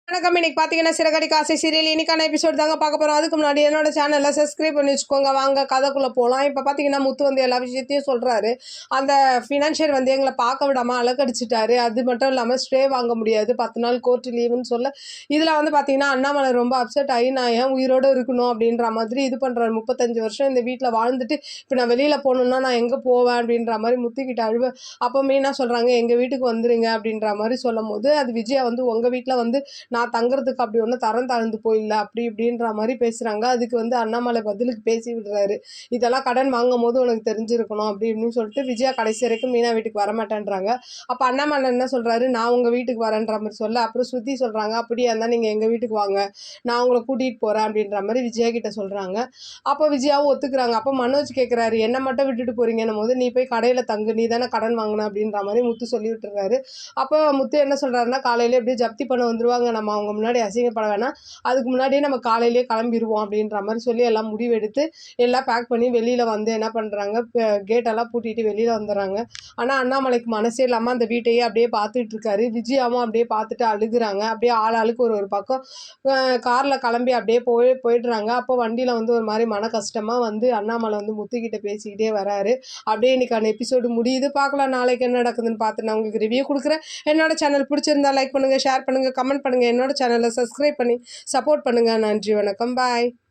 வணக்கம். இன்னைக்கு பார்த்தீங்கன்னா, சிறகடி காசை சீரியல் இன்னைக்கான எபிசோட் தாங்க பார்க்க போறோம். அதுக்கு முன்னாடி என்னோட சேனலை சப்ஸ்கிரைப் பண்ணி வச்சுக்கோங்க. வாங்க கதைக்குள்ள போலாம். இப்போ பார்த்தீங்கன்னா, முத்து வந்து எல்லா விஷயத்தையும் சொல்றாரு. அந்த ஃபினான்ஷியர் வந்து எங்கள பார்க்க விடாம அலக்கடிச்சிட்டாரு. அது மட்டும் இல்லாம ஸ்டே வாங்க முடியாது. 10 நாள் கோர்ட் லீவுன்னு சொல்ல, இதில வந்து பார்த்தீங்கன்னா, அண்ணாமலை ரொம்ப அப்செட் ஆகி, நான் ஏன் உயிரோட இருக்கணும் அப்படின்ற மாதிரி இது பண்றாரு. 35 வருஷம் இந்த வீட்ல வாழ்ந்துட்டு, இப்போ நான் வெளியில போகணும்னா நான் எங்க போவேன் அப்படின்ற மாரி முத்துக்கிட்ட அழுவ. அப்போ மீனா சொல்றாங்க, எங்க வீட்டுக்கு வந்துருங்க அப்படின்ற மாரி சொல்லும்போது, அது விஜயா வந்து உங்க வீட்ல வந்து நான் தங்குறதுக்கு அப்படி ஒன்றும் தரம் தாழ்ந்து போயில்ல அப்படி இப்படின்ற மாதிரி பேசுகிறாங்க. அதுக்கு வந்து அண்ணாமலை பதிலுக்கு பேசி விடுறாரு. இதெல்லாம் கடன் வாங்கும் போது உனக்கு தெரிஞ்சிருக்கணும் அப்படி இப்படின்னு சொல்லிட்டு விஜயா கடைசி வரைக்கும் மீனா வீட்டுக்கு வரமாட்டேன்றாங்க. அப்போ அண்ணாமலை என்ன சொல்கிறாரு, நான் உங்கள் வீட்டுக்கு வரேன்ற மாதிரி சொல்ல, அப்புறம் ஸ்ருதி சொல்கிறாங்க, அப்படியா இருந்தால் நீங்கள் எங்கள் வீட்டுக்கு வாங்க, நான் உங்களை கூட்டிகிட்டு போகிறேன் அப்படின்ற மாதிரி விஜயா கிட்ட சொல்கிறாங்க. அப்போ விஜயாவும் ஒத்துக்கிறாங்க. அப்போ மனோஜ் கேட்குறாரு, என்ன மட்டும் விட்டுட்டு போறீங்கன்னும் போது, நீ போய் கடையில் தங்கு, நீ தானே கடன் வாங்கின அப்படின்ற மாதிரி முத்து சொல்லி விட்டுறாரு. அப்போ முத்து என்ன சொல்கிறாருன்னா, காலையிலே எப்படியே ஜப்தி பண்ண வந்துருவாங்க, நம்ம அவங்க முன்னாடி அசிங்கப்பட வேணாம், அதுக்கு முன்னாடியே நம்ம காலையிலேயே கிளம்பிடுவோம் அப்படின்ற மாதிரி சொல்லி எல்லாம் முடிவெடுத்து எல்லாம் பேக் பண்ணி வெளியில் வந்து என்ன பண்ணுறாங்க, கேட்டெல்லாம் பூட்டிட்டு வெளியில் வந்துடுறாங்க. ஆனால் அண்ணாமலைக்கு மனசே இல்லாமல் அந்த வீட்டையே அப்படியே பார்த்துட்டு இருக்காரு. விஜயாவும் அப்படியே பார்த்துட்டு அழுகுறாங்க. அப்படியே ஆளுக்கு ஒரு ஒரு பக்கம் காரில் கிளம்பி அப்படியே போயிடுறாங்க. அப்போ வண்டியில் வந்து ஒரு மாதிரி மன கஷ்டமாக வந்து அண்ணாமலை வந்து முத்துக்கிட்ட பேசிக்கிட்டே வராரு. அப்படியே இன்னைக்கான எபிசோடு முடியுது. பார்க்கலாம் நாளைக்கு என்ன நடக்குதுன்னு பார்த்து நான் உங்களுக்கு ரிவ்யூ கொடுக்குறேன். என்னோட சேனல் பிடிச்சிருந்தா லைக் பண்ணுங்கள், ஷேர் பண்ணுங்கள், கமெண்ட் பண்ணுங்கள். என்னோட சேனலை சப்ஸ்கிரைப் பண்ணி சப்போர்ட் பண்ணுங்கள். நன்றி, வணக்கம், பாய்.